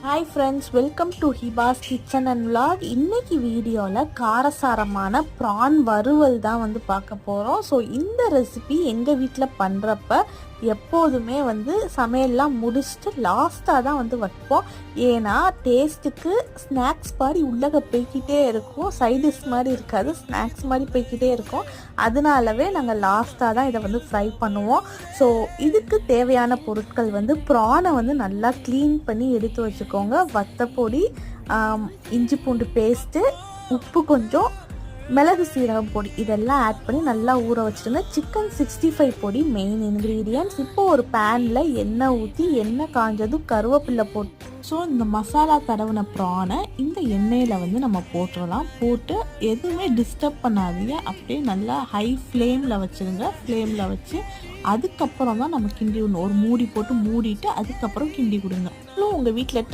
Hi friends, welcome to Hiba's kitchen and vlog. இன்னைக்கு வீடியோவில் காரசாரமான ப்ரான் வறுவல் தான் வந்து பார்க்க போகிறோம். ஸோ இந்த ரெசிபி எங்கள் வீட்டில் பண்ணுறப்ப எப்போதுமே வந்து சமையல்லாம் முடிச்சுட்டு லாஸ்ட்டாக தான் வந்து வைப்போம். ஏன்னா டேஸ்ட்டுக்கு ஸ்நாக்ஸ் மாதிரி உள்ளக போய்கிட்டே இருக்கும், சைடிஷ் மாதிரி இருக்காது, ஸ்நாக்ஸ் மாதிரி போய்கிட்டே இருக்கும். அதனாலவே நாங்கள் லாஸ்ட்டாக தான் இதை வந்து ஃப்ரை பண்ணுவோம். ஸோ இதுக்கு தேவையான பொருட்கள் வந்து ப்ரானை வந்து நல்லா க்ளீன் பண்ணி எடுத்து வச்சுக்கோங்க. வத்தப்பொடி, இஞ்சி பூண்டு பேஸ்ட்டு, உப்பு கொஞ்சம், மிளகு சீரகம் பொடி இதெல்லாம் ஆட் பண்ணி நல்லா ஊற வச்சுருங்க. சிக்கன் 65 பொடி மெயின் இன்க்ரீடியன்ட்ஸ். இப்போ ஒரு பேனில் எண்ணெய் ஊற்றி எண்ணெய் காஞ்சதும் கருவேப்பிலை போட்டு இந்த மசாலா தடவின ப்ரானை இந்த எண்ணெயில் வந்து நம்ம போட்டுடலாம். போட்டு எதுவுமே டிஸ்டர்ப் பண்ணாதீங்க, அப்படியே நல்லா ஹை ஃப்ளேமில் வச்சுருங்க. ஃப்ளேமில் வச்சு அதுக்கப்புறம் தான் நம்ம கிண்டி விடணும். ஒரு மூடி போட்டு மூடிட்டு அதுக்கப்புறம் கிண்டி கொடுங்க. உங்கள் வீட்டில்